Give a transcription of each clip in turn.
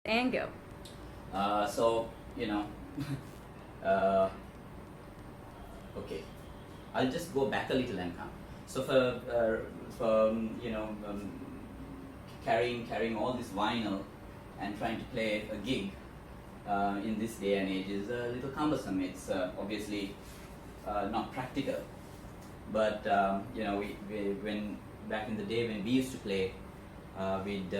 And go. So, uh, okay, I'll just go back a little and come. So for carrying all this vinyl and trying to play a gig in this day and age is a little cumbersome. It's obviously not practical. But when back in the day when we used to play, we'd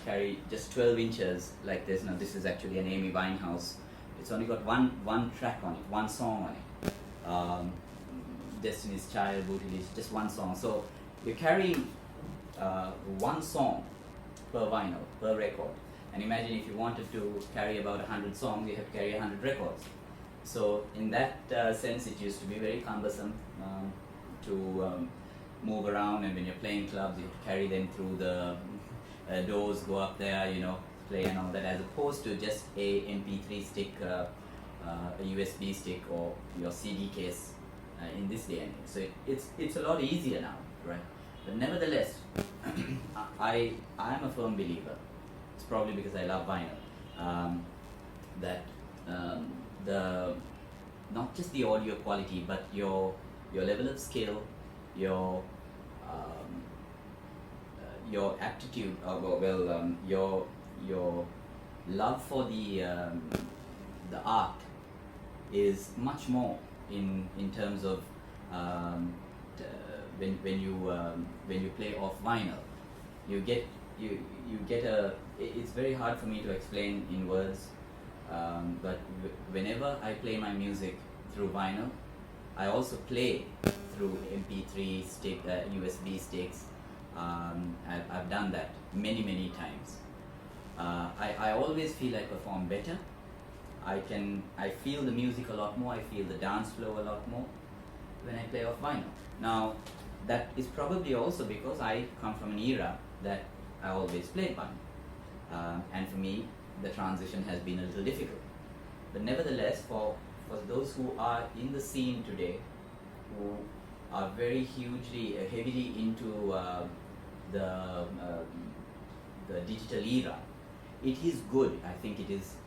carry just 12 inches like this. Now this is actually an Amy Winehouse. It's only got one track on it, one song on it. Destiny's Child, Bootylicious, just one song. So you're carrying one song per vinyl, per record. And imagine if you wanted to carry about 100 songs, you have to carry 100 records. So in that sense, it used to be very cumbersome to move around, and when you're playing clubs, you have to carry them through the doors, go up there, play and all that, as opposed to just a MP3 stick, a USB stick, or your CD case in this day and age. So it's a lot easier now, right? But nevertheless, I'm a firm believer. It's probably because I love vinyl, that the not just the audio quality, but your level of skill, your aptitude, your love for the art is much more in terms of when you play off vinyl. You get a. It's very hard for me to explain in words, but whenever I play my music through vinyl, I also play through MP3 stick, USB sticks. I've done that many times. I always feel I perform better. I feel the music a lot more. I feel the dance flow a lot more when I play off vinyl. Now, that is probably also because I come from an era that I always played vinyl, and for me, the transition has been a little difficult. But nevertheless, for those who are in the scene today, who are very heavily into the digital era, it is good. I think it is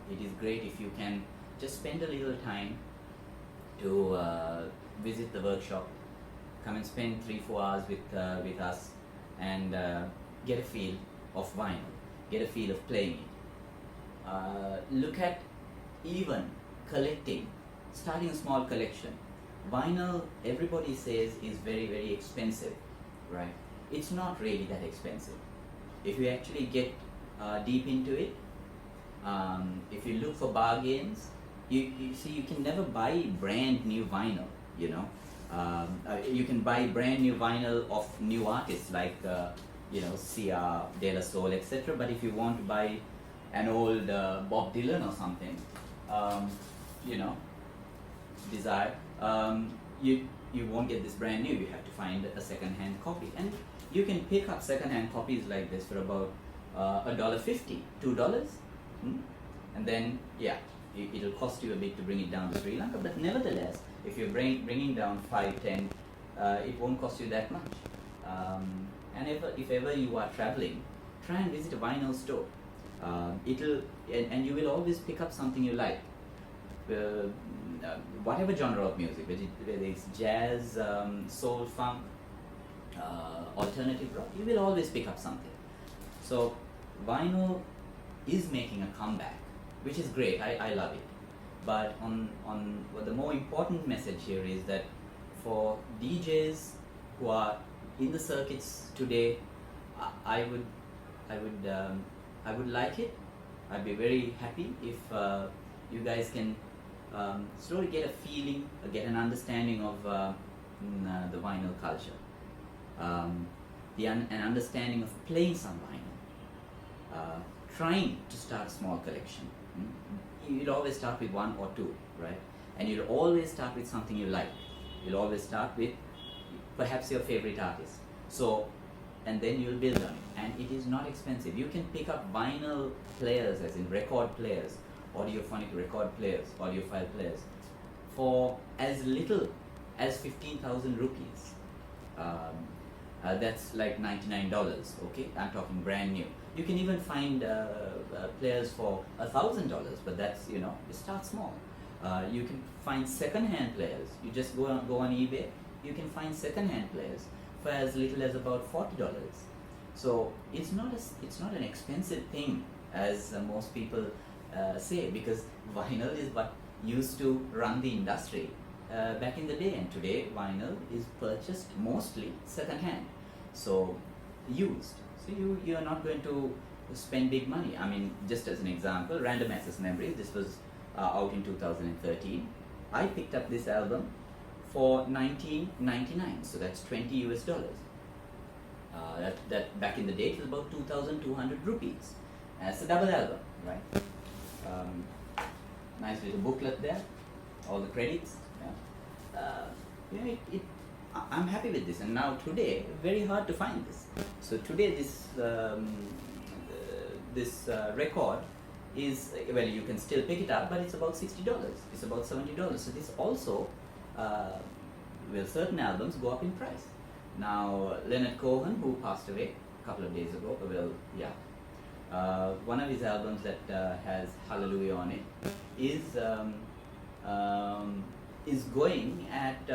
great if you can just spend a little time to visit the workshop, come and spend 3-4 hours with us, and get a feel of vinyl, get a feel of playing it. Look at even collecting, starting a small collection. Vinyl, everybody says, is very expensive, right? It's not really that expensive. If you actually get deep into it, if you look for bargains, you see, you can never buy brand new vinyl, you can buy brand new vinyl of new artists like Sia, De La Soul, etc. But if you want to buy an old Bob Dylan or something, Desire, you won't get this brand new. You have to find a second-hand copy, and you can pick up second-hand copies like this for about $1.50, $2, and then it'll cost you a bit to bring it down to Sri Lanka. But nevertheless, if you're bringing down 5, 10, it won't cost you that much. And if ever you are traveling, try and visit a vinyl store. And you will always pick up something you like. Whatever genre of music, whether it's jazz, soul, funk, alternative rock, you will always pick up something. So vinyl is making a comeback, which is great. I love it. But well, the more important message here is that for DJs who are in the circuits today, I would like it. I'd be very happy if you guys can slowly get a feeling, get an understanding of the vinyl culture, an understanding of playing some vinyl, trying to start a small collection. You'll always start with 1 or 2, right? And you'll always start with something you like. You'll always start with perhaps your favorite artist. So, and then you'll build on it. And it is not expensive. You can pick up vinyl players, as in record players, audiophonic record players, audiophile players, for as little as 15,000 rupees. That's like $99, okay? I'm talking brand new. You can even find players for $1,000, but that's, you start small. You can find second-hand players. You just go on eBay. You can find second-hand players for as little as about $40. So it's not an expensive thing as most people say, because vinyl is what used to run the industry back in the day, and today vinyl is purchased mostly second-hand, so used. So you are not going to spend big money. I mean, just as an example, Random Access Memories. This was out in 2013. I picked up this album for $19.99, so that's $20. That back in the day it was about 2,200 rupees. It's a double album, right? Nice little booklet there, all the credits. I'm happy with this, and now today very hard to find this. So today this record is, well, you can still pick it up, but it's about $60. It's about $70. So this also, certain albums go up in price. Now Leonard Cohen, who passed away a couple of days ago, one of his albums that has Hallelujah on it is going at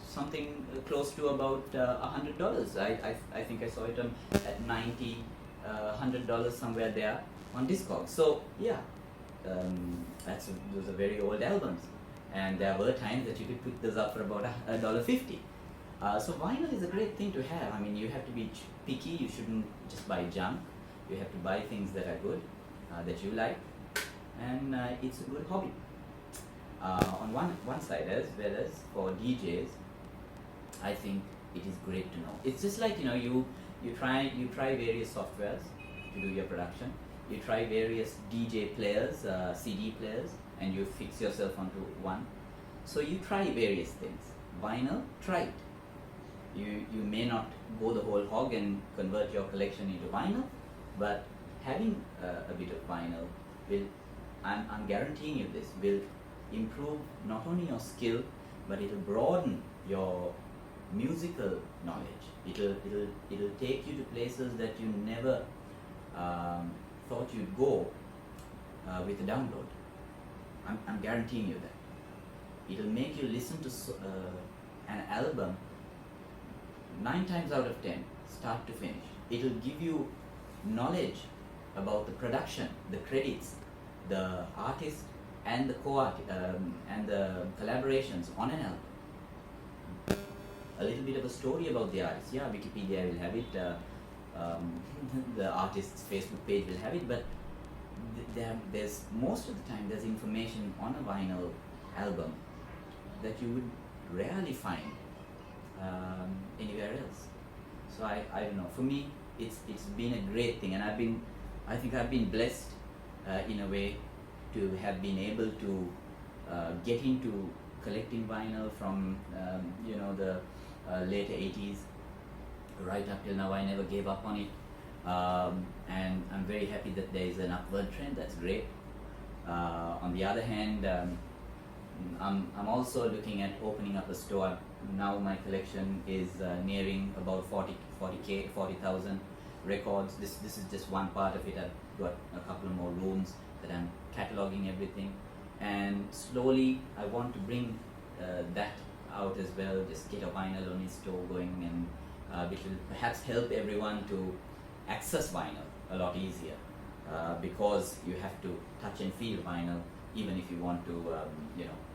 something close to about $100. I think I saw it at $90, $100 somewhere there on Discogs. So yeah, those are very old albums, and there were times that you could pick those up for about $1.50. So vinyl is a great thing to have. I mean, you have to be picky. You shouldn't just buy junk. You have to buy things that are good, that you like, and it's a good hobby. On one side, as well as for DJs, I think it is great to know. It's just like, you try various softwares to do your production. You try various DJ players, CD players, and you fix yourself onto one. So you try various things. Vinyl, try it. You may not go the whole hog and convert your collection into vinyl, but having a bit of vinyl will, I'm guaranteeing you this, will improve not only your skill, but it'll broaden your musical knowledge. It'll take you to places that you never thought you'd go with a download. I'm guaranteeing you that. It'll make you listen to an album 9 times out of 10, start to finish. It'll give you knowledge about the production, the credits, the artist, and the and the collaborations on an album. A little bit of a story about the artist. Yeah, Wikipedia will have it. The artist's Facebook page will have it, but there's most of the time there's information on a vinyl album that you would rarely find anywhere else. So I don't know. For me, it's been a great thing, and I think I've been blessed in a way to have been able to get into collecting vinyl from the late 80s right up till now. I never gave up on it, and I'm very happy that there is an upward trend. That's great. On the other hand, I'm also looking at opening up a store. Now my collection is nearing about 40,000 records. This is just one part of it. I've got a couple more rooms that I'm cataloging everything, and slowly I want to bring that out as well. Just get a vinyl only store going, and which will perhaps help everyone to access vinyl a lot easier, because you have to touch and feel vinyl even if you want to,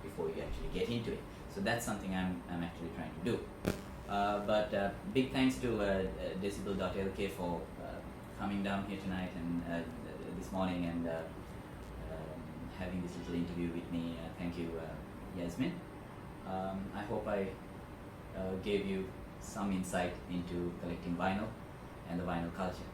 before you actually get into it. So that's something I'm actually trying to do. But big thanks to Decibel.lk for coming down here tonight and this morning and having this little interview with me. Thank you, Yasmin. I hope I gave you some insight into collecting vinyl and the vinyl culture.